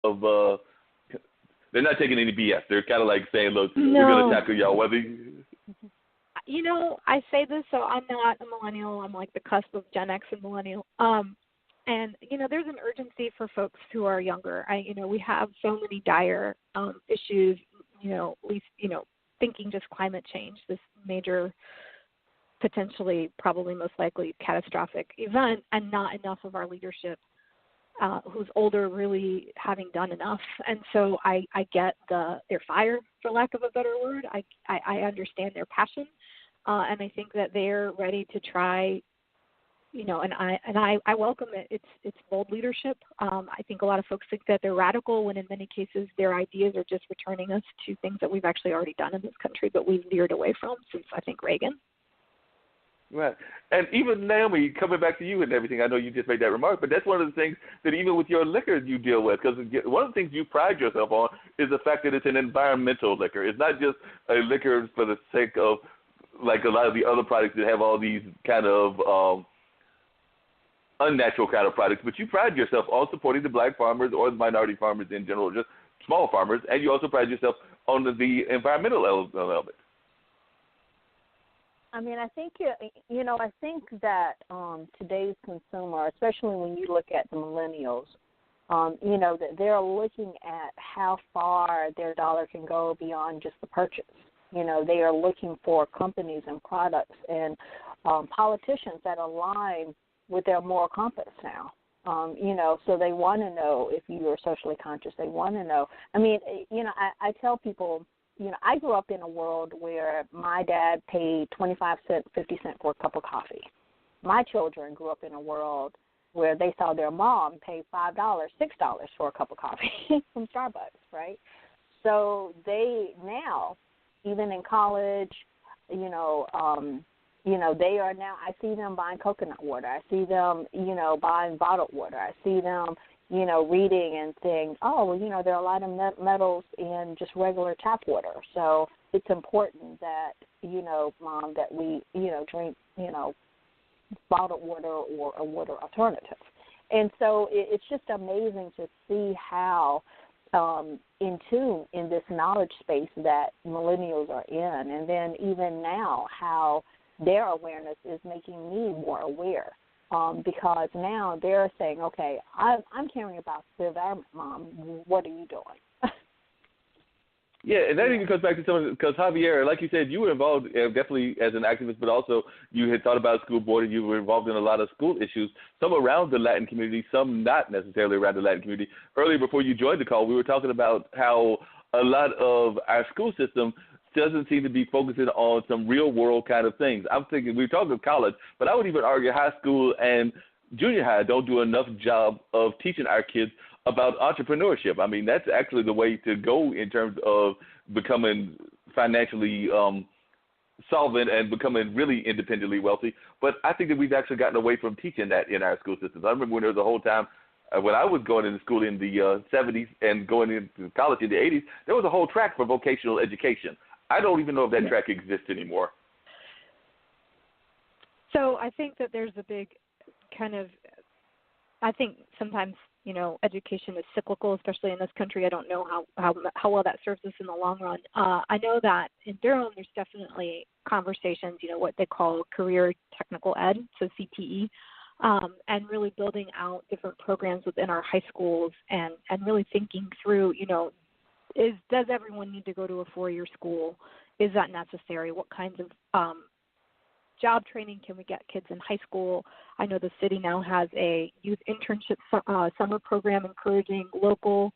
of they're not taking any BS. They're kind of like saying, look, No. we're going to tackle y'all whether You know, I say this, so I'm not a millennial. I'm like the cusp of Gen X and millennial. And, you know, there's an urgency for folks who are younger. We have so many dire issues, at least, thinking just climate change, this major, potentially, probably most likely catastrophic event, and not enough of our leadership who's older really having done enough. And so I get their fire, for lack of a better word. I understand their passion. And I think that they're ready to try, and I welcome it. It's bold leadership. I think a lot of folks think that they're radical when in many cases their ideas are just returning us to things that we've actually already done in this country, but we've veered away from since, I think, Reagan. Right. And even Naomie, coming back to you and everything, I know you just made that remark, but that's one of the things that even with your liquor you deal with, because one of the things you pride yourself on is the fact that it's an environmental liquor. It's not just a liquor for the sake of, like a lot of the other products that have all these kind of unnatural kind of products, but you pride yourself on supporting the black farmers or the minority farmers in general, just small farmers, and you also pride yourself on the environmental element. I mean, I think, I think that today's consumer, especially when you look at the millennials, that they're looking at how far their dollar can go beyond just the purchase. They are looking for companies and products and politicians that align with their moral compass now. So they want to know if you are socially conscious. They want to know. I mean, I tell people, I grew up in a world where my dad paid 25 cents, 50 cents for a cup of coffee. My children grew up in a world where they saw their mom pay $5, $6 for a cup of coffee from Starbucks, right? So they now, even in college, they are now, I see them buying coconut water. I see them, buying bottled water. I see them, reading and saying, oh, well, there are a lot of metals in just regular tap water. So it's important that, Mom, that we, drink, bottled water or a water alternative. And so it's just amazing to see how in tune in this knowledge space that millennials are in. And then even now how their awareness is making me more aware. Because now they're saying, okay, I'm caring about the environment, Mom. What are you doing? Yeah, and that even goes back to something, because Javiera, like you said, you were involved definitely as an activist, but also you had thought about school board and you were involved in a lot of school issues, some around the Latin community, some not necessarily around the Latin community. Earlier, before you joined the call, we were talking about how a lot of our school system doesn't seem to be focusing on some real-world kind of things. I'm thinking, we were talking about college, but I would even argue high school and junior high don't do enough job of teaching our kids about entrepreneurship. I mean, that's actually the way to go in terms of becoming financially solvent and becoming really independently wealthy. But I think that we've actually gotten away from teaching that in our school systems. I remember when there was a whole time when I was going into school in the 70s and going into college in the 80s, there was a whole track for vocational education. I don't even know if that track exists anymore. So I think that there's a big kind of, I think sometimes, education is cyclical, especially in this country. I don't know how well that serves us in the long run. I know that in Durham there's definitely conversations, what they call career technical ed, so CTE, and really building out different programs within our high schools and really thinking through, does everyone need to go to a 4-year school? Is that necessary? What kinds of job training can we get kids in high school? I know the city now has a youth internship summer program encouraging local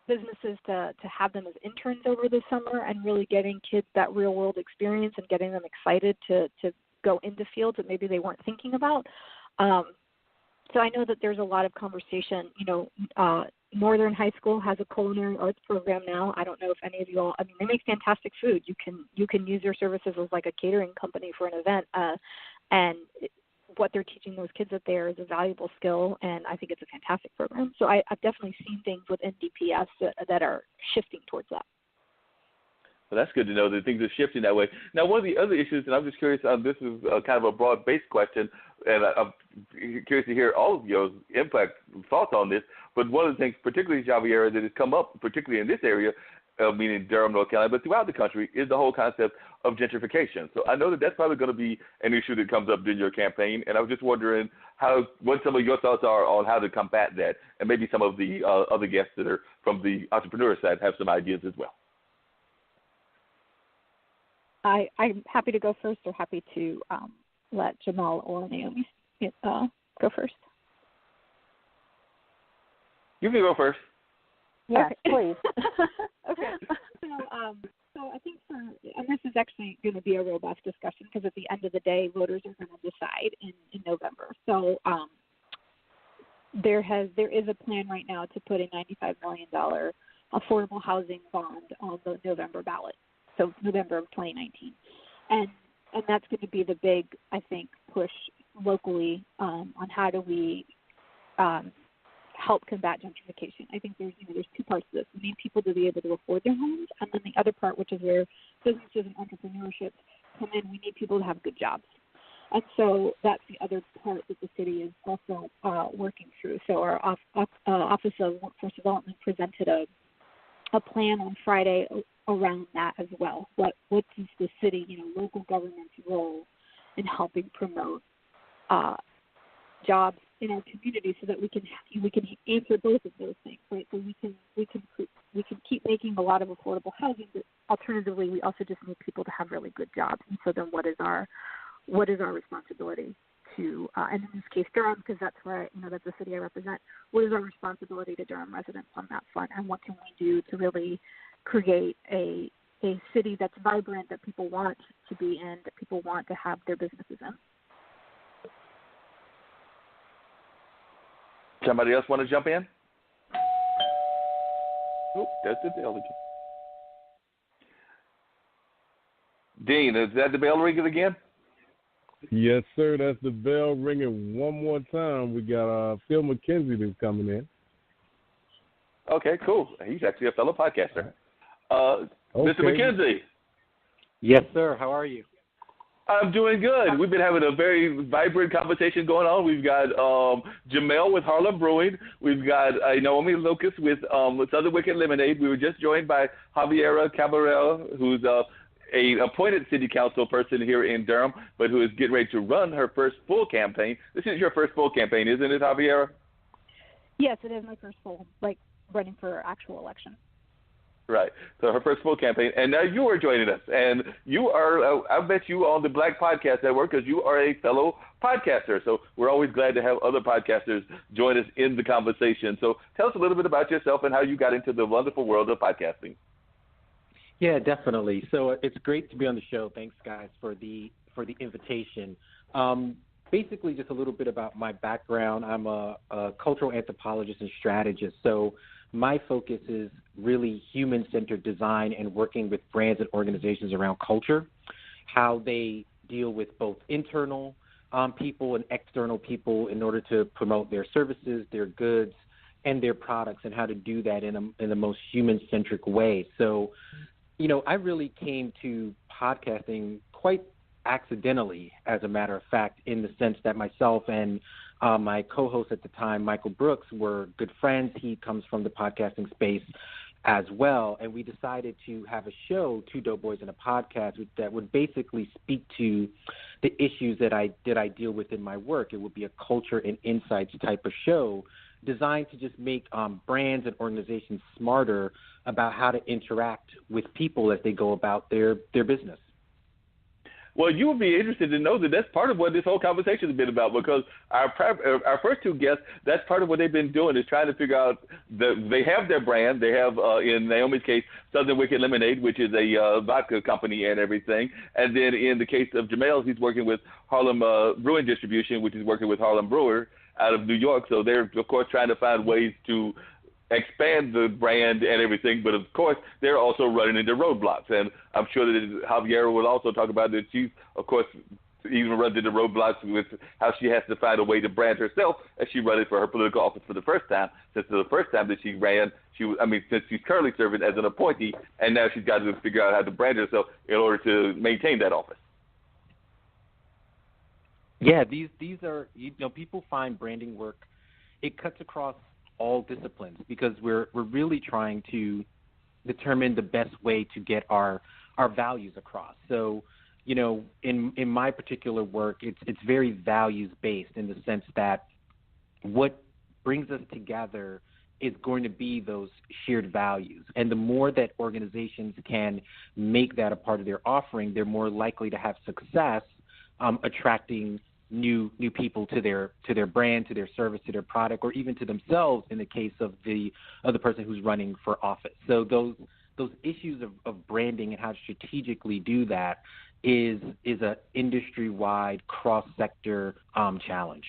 businesses to have them as interns over the summer and really getting kids that real-world experience and getting them excited to go into fields that maybe they weren't thinking about. So I know that there's a lot of conversation. Northern High School has a culinary arts program now. I don't know if any of you all, they make fantastic food. You can use their services as like a catering company for an event. What they're teaching those kids up there is a valuable skill, and I think it's a fantastic program. So I've definitely seen things within DPS that are shifting towards that. Well, that's good to know that things are shifting that way. Now, one of the other issues, and I'm just curious, this is kind of a broad-based question, and I'm curious to hear all of your thoughts on this, but one of the things, particularly Javiera, that has come up, particularly in this area, meaning Durham, North Carolina, but throughout the country, is the whole concept of gentrification. So I know that that's probably going to be an issue that comes up during your campaign, and I was just wondering what some of your thoughts are on how to combat that, and maybe some of the other guests that are from the entrepreneur side have some ideas as well. I'm happy to go first, or happy to let Jamal or Naomie go first. You can go first. Yes, okay. Please. Okay. So I think and this is actually going to be a robust discussion, because at the end of the day, voters are going to decide in November. So there is a plan right now to put a $95 million affordable housing bond on the November ballot. So November of 2019, and that's going to be the big, I think, push locally on how do we help combat gentrification. I think there's two parts to this. We need people to be able to afford their homes, and then the other part, which is where businesses and entrepreneurship come in, we need people to have good jobs. And so that's the other part that the city is also working through. So our Office of Workforce Development presented a plan on Friday around that as well. What is the city, local government's role in helping promote jobs in our community, so that we can answer both of those things, right? So we can keep making a lot of affordable housing, but alternatively, we also just need people to have really good jobs. And so then, what is our responsibility to, and in this case, Durham, because that's where that's the city I represent. What is our responsibility to Durham residents on that front, and what can we do to really create a city that's vibrant, that people want to be in, that people want to have their businesses in? Somebody else want to jump in? Oh, that's the bell again. Dean, is that the bell ringing again? Yes, sir. That's the bell ringing one more time. We got Phil McKenzie that's coming in. Okay, cool. He's actually a fellow podcaster. Okay. Mr. McKenzie. Yes, sir. How are you? I'm doing good. We've been having a very vibrant conversation going on. We've got Jamel with Harlem Brewing. We've got Naomie Lucas with Southern Wicked Lemonade. We were just joined by Javiera Caballero, who's a appointed city council person here in Durham, but who is getting ready to run her first full campaign. This is your first full campaign, isn't it, Javiera? Yes, it is my first full, running for actual election. Right. So her first full campaign. And now you are joining us. And you are, I bet you on the Black Podcast Network, because you are a fellow podcaster. So we're always glad to have other podcasters join us in the conversation. So tell us a little bit about yourself and how you got into the wonderful world of podcasting. Yeah, definitely. So it's great to be on the show. Thanks, guys, for the invitation. Basically, just a little bit about my background. I'm a cultural anthropologist and strategist. So my focus is really human-centered design and working with brands and organizations around culture, how they deal with both internal people and external people in order to promote their services, their goods, and their products, and how to do that in the most human-centric way. So, I really came to podcasting quite accidentally, as a matter of fact, in the sense that myself and my co-host at the time, Michael Brooks, were good friends. He comes from the podcasting space as well, and we decided to have a show, Two Dope Boys and a Podcast, that would basically speak to the issues that I deal with in my work. It would be a culture and insights type of show designed to just make brands and organizations smarter about how to interact with people as they go about their business. Well, you would be interested to know that that's part of what this whole conversation has been about, because our first two guests, that's part of what they've been doing, is trying to figure out they have their brand. They have, in Naomie's case, Southern Wicked Lemonade, which is a vodka company and everything. And then in the case of Jamel's, he's working with Harlem Brewing Distribution, which is working with Harlem Brewer out of New York. So they're, of course, trying to find ways to expand the brand and everything, but of course they're also running into roadblocks, and I'm sure that Javiera will also talk about that. She's, of course, even runs into roadblocks with how she has to find a way to brand herself as she runs for her political office for the first time. Since the first time that she ran, since she's currently serving as an appointee, and now she's got to figure out how to brand herself in order to maintain that office. Yeah, these are, people find branding work, it cuts across all disciplines because we're really trying to determine the best way to get our values across. So, in my particular work, it's very values based in the sense that what brings us together is going to be those shared values. And the more that organizations can make that a part of their offering, they're more likely to have success attracting new people to their brand, to their service, to their product, or even to themselves in the case of the person who's running for office. So those issues of branding and how to strategically do that is an industry-wide cross-sector challenge.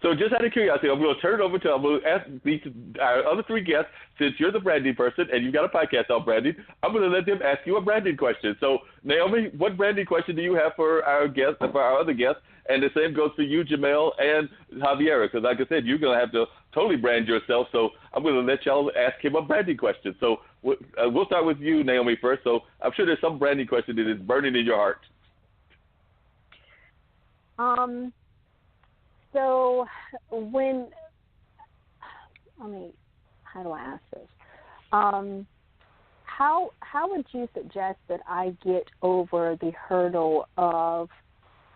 So just out of curiosity, I'm going to turn it over I'm going to ask our other three guests, since you're the branding person and you've got a podcast on branding, I'm going to let them ask you a branding question. So, Naomie, what branding question do you have for our guests, for our other guests? And the same goes for you, Jamel, and Javiera, because like I said, you're going to have to totally brand yourself. So I'm going to let y'all ask him a branding question. So we'll start with you, Naomie, first. So I'm sure there's some branding question that is burning in your heart. So how do I ask this? How would you suggest that I get over the hurdle of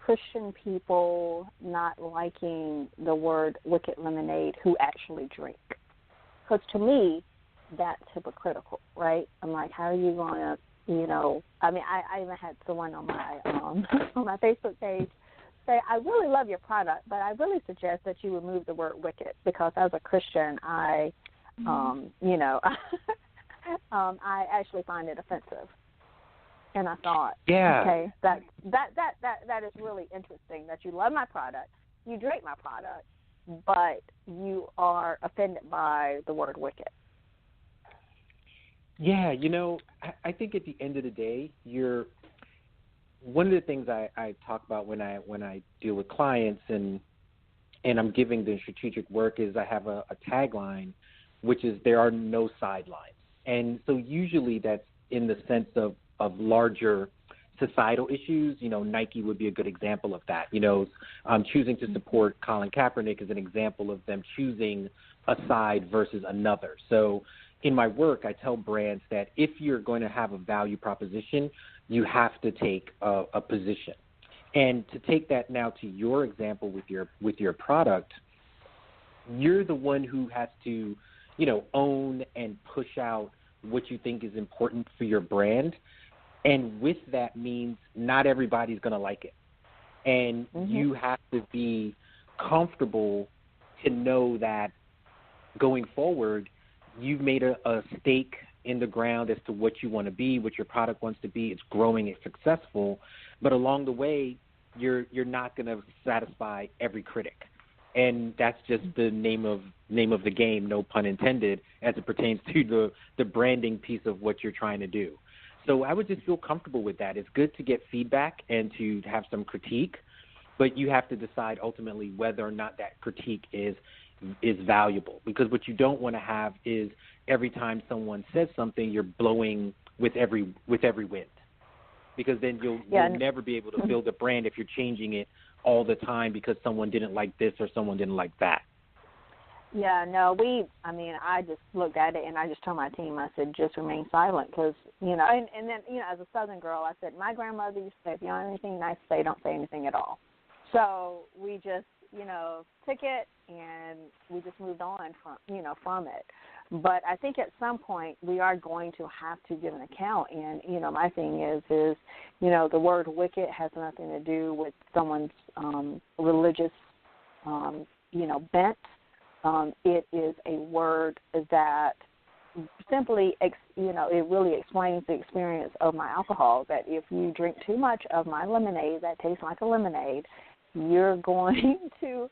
Christian people not liking the word wicked lemonade who actually drink? Because to me, that's hypocritical, right? I'm like, how are you going to, I even had someone on my on my Facebook page say, I really love your product, but I really suggest that you remove the word wicked because as a Christian, I actually find it offensive. And I thought, okay, that is really interesting that you love my product, you drink my product, but you are offended by the word wicked. Yeah, I think at the end of the day, one of the things I talk about when I deal with clients and I'm giving them strategic work is I have a tagline, which is there are no sidelines. And so usually that's in the sense of larger societal issues. Nike would be a good example of that. Choosing to support Colin Kaepernick is an example of them choosing a side versus another. So in my work, I tell brands that if you're going to have a value proposition, you have to take a position. And to take that now to your example with your product, you're the one who has to, own and push out what you think is important for your brand. And with that means not everybody's going to like it. And you have to be comfortable to know that going forward, you've made a stake in the ground as to what you want to be, what your product wants to be. It's growing, it's successful. But along the way, you're not going to satisfy every critic. And that's just the name of the game, no pun intended, as it pertains to the branding piece of what you're trying to do. So I would just feel comfortable with that. It's good to get feedback and to have some critique, but you have to decide ultimately whether or not that critique is valuable. Because what you don't want to have is every time someone says something, you're blowing with every wind. Because then you'll never be able to build a brand if you're changing it all the time because someone didn't like this or someone didn't like that. Yeah, no, I just looked at it and I just told my team, I said, just remain silent because, and then, as a Southern girl, I said, my grandmother used to say, if you don't have anything nice to say, don't say anything at all. So we just, took it and we just moved on from it. But I think at some point we are going to have to give an account. And, my thing is, the word wicked has nothing to do with someone's religious, bent. It is a word that simply, it really explains the experience of my alcohol, that if you drink too much of my lemonade that tastes like a lemonade, you're going to,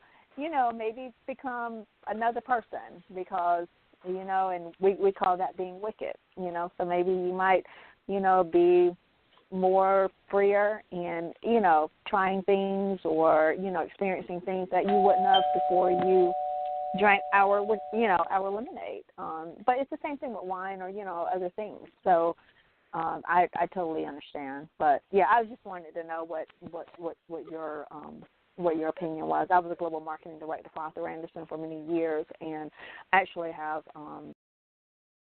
maybe become another person because, and we call that being wicked, so maybe you might, be more freer in, you know, trying things or, you know, experiencing things that you wouldn't have before you drank our lemonade. But it's the same thing with wine or, you know, other things. So I totally understand. But yeah, I just wanted to know what your opinion was. I was a global marketing director for Arthur Andersen for many years, and actually have